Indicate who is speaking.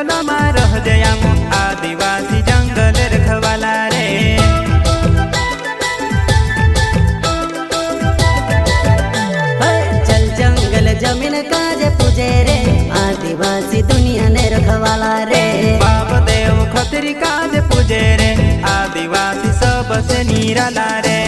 Speaker 1: जंगल में रह जया आदिवासी जंगल रखवाला रे।
Speaker 2: चल जंगल जमीन काज पूजे रे आदिवासी दुनिया ने रखवाला रे।
Speaker 1: बाप देव खतरी काज पूजे रे आदिवासी सबसे निराला रे।